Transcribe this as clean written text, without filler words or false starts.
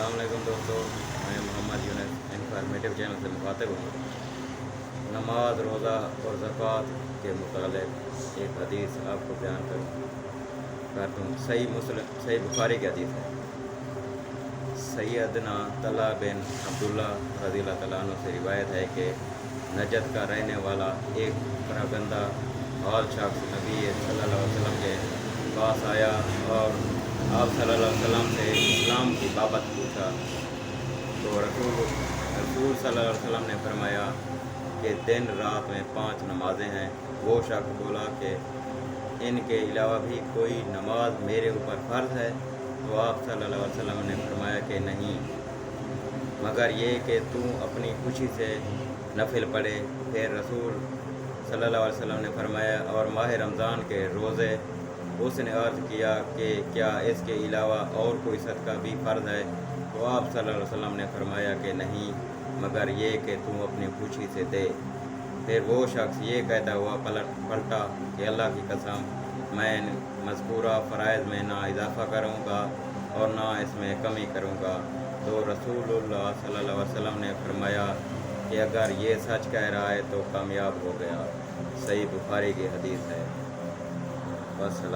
अस्सलाम वालेकुम दोस्तों, मैं मोहम्मद यूनुस इंफॉर्मेटिव चैनल से मुखातिब हूँ। नमाज, रोज़ा और ज़कात के मुतालिक एक हदीस आपको बयान कर दूँ। सही बुखारी की हदीस है। सैयदना तला बिन अब्दुल्ला रज़ियल्लाहु तआला अन्हु से रिवायत है कि नजद का रहने वाला एक परगंदा हाल शख्स नबी सल्लल्लाहु अलैहि वसल्लम के पास आया और आप सल्लल्लाहु अलैहि वसल्लम से इस्लाम की बाबत पूछा तो रसूल सल्लल्लाहु अलैहि वसल्लम ने फरमाया कि दिन रात में 5 नमाजें हैं। वो शख्स बोला कि इनके अलावा भी कोई नमाज मेरे ऊपर फ़र्ज़ है? तो आप सल्लल्लाहु अलैहि वसल्लम ने फरमाया कि नहीं, मगर ये कि तू अपनी खुशी से नफिल पढ़े। फिर रसूल सल्लल्लाहु अलैहि वसल्लम ने फरमाया और माह रमज़ान के रोज़े। उसने अर्ज़ किया कि क्या इसके अलावा और कोई सदका भी फ़र्ज़ है? तो आप सल्लल्लाहु अलैहि वसल्लम ने फरमाया कि नहीं, मगर ये कि तू अपनी खुशी से दे। फिर वो शख्स ये कहता हुआ पलटा कि अल्लाह की कसम, मैं मज़कूरा फ़राइज़ में ना इजाफ़ा करूँगा और ना इसमें कमी करूँगा। तो रसूलुल्लाह सल्लल्लाहु अलैहि वसल्लम ने फरमाया कि अगर ये सच कह रहा है तो कामयाब हो गया। सही बुखारी की हदीस है। वस्सलाम।